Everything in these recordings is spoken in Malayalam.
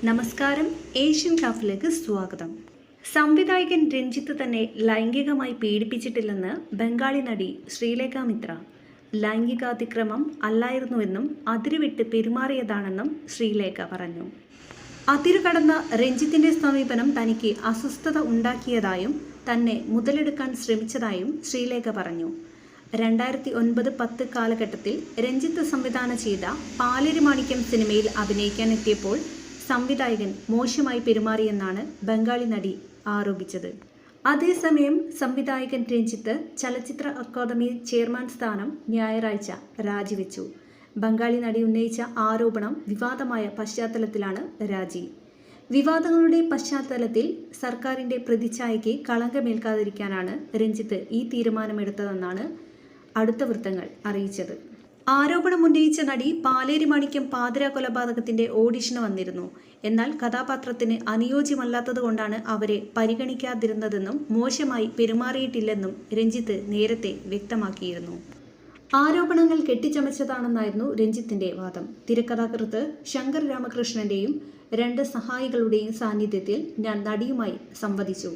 നമസ്കാരം, ഏഷ്യൻ ക്രാഫ്റ്റിലേക്ക് സ്വാഗതം. സംവിധായകൻ രഞ്ജിത്ത് തന്നെ ലൈംഗികമായി പീഡിപ്പിച്ചിട്ടില്ലെന്ന് ബംഗാളി നടി ശ്രീലേഖ മിത്ര. ലൈംഗികാതിക്രമം അല്ലായിരുന്നുവെന്നും അതിരുവിട്ട് പെരുമാറിയതാണെന്നും ശ്രീലേഖ പറഞ്ഞു. അതിരുകടന്ന രഞ്ജിത്തിന്റെ സമീപനം തനിക്ക് അസ്വസ്ഥത ഉണ്ടാക്കിയതായും തന്നെ മുതലെടുക്കാൻ ശ്രമിച്ചതായും ശ്രീലേഖ പറഞ്ഞു. 2009-10 കാലഘട്ടത്തിൽ രഞ്ജിത്ത് സംവിധാനം ചെയ്ത പാലേരി മാണിക്യം സിനിമയിൽ അഭിനയിക്കാനെത്തിയപ്പോൾ സംവിധായകൻ മോശമായി പെരുമാറിയെന്നാണ് ബംഗാളി നടി ആരോപിച്ചത്. അതേസമയം സംവിധായകൻ രഞ്ജിത്ത് ചലച്ചിത്ര അക്കാദമി ചെയർമാൻ സ്ഥാനം ഞായറാഴ്ച രാജിവെച്ചു. ബംഗാളി നടി ഉന്നയിച്ച ആരോപണം വിവാദമായ പശ്ചാത്തലത്തിലാണ് രാജി. വിവാദങ്ങളുടെ പശ്ചാത്തലത്തിൽ സർക്കാരിന്റെ പ്രതിച്ഛായയ്ക്ക് കളങ്കമേൽക്കാതിരിക്കാനാണ് രഞ്ജിത്ത് ഈ തീരുമാനമെടുത്തതെന്നാണ് അടുത്ത വൃത്തങ്ങൾ അറിയിച്ചത്. ആരോപണമുന്നയിച്ച നടി പാലേരി മാണിക്യം പാതിര കൊലപാതകത്തിന്റെ ഓഡിഷന് വന്നിരുന്നു. എന്നാൽ കഥാപാത്രത്തിന് അനുയോജ്യമല്ലാത്തതുകൊണ്ടാണ് അവരെ പരിഗണിക്കാതിരുന്നതെന്നും മോശമായി പെരുമാറിയിട്ടില്ലെന്നും രഞ്ജിത്ത് നേരത്തെ വ്യക്തമാക്കിയിരുന്നു. ആരോപണങ്ങൾ കെട്ടിച്ചമച്ചതാണെന്നായിരുന്നു രഞ്ജിത്തിന്റെ വാദം. തിരക്കഥാകൃത്ത് ശങ്കർ രാമകൃഷ്ണന്റെയും 2 സഹായികളുടെയും സാന്നിധ്യത്തിൽ ഞാൻ നടിയുമായി സംവദിച്ചു.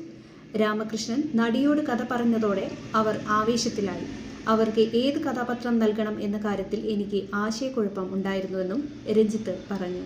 രാമകൃഷ്ണൻ നടിയോട് കഥ പറഞ്ഞതോടെ അവർ ആവേശത്തിലായി. അവർക്ക് ഏത് കഥാപാത്രം നൽകണം എന്ന കാര്യത്തിൽ എനിക്ക് ആശയക്കുഴപ്പം ഉണ്ടായിരുന്നുവെന്നും രഞ്ജിത്ത് പറഞ്ഞു.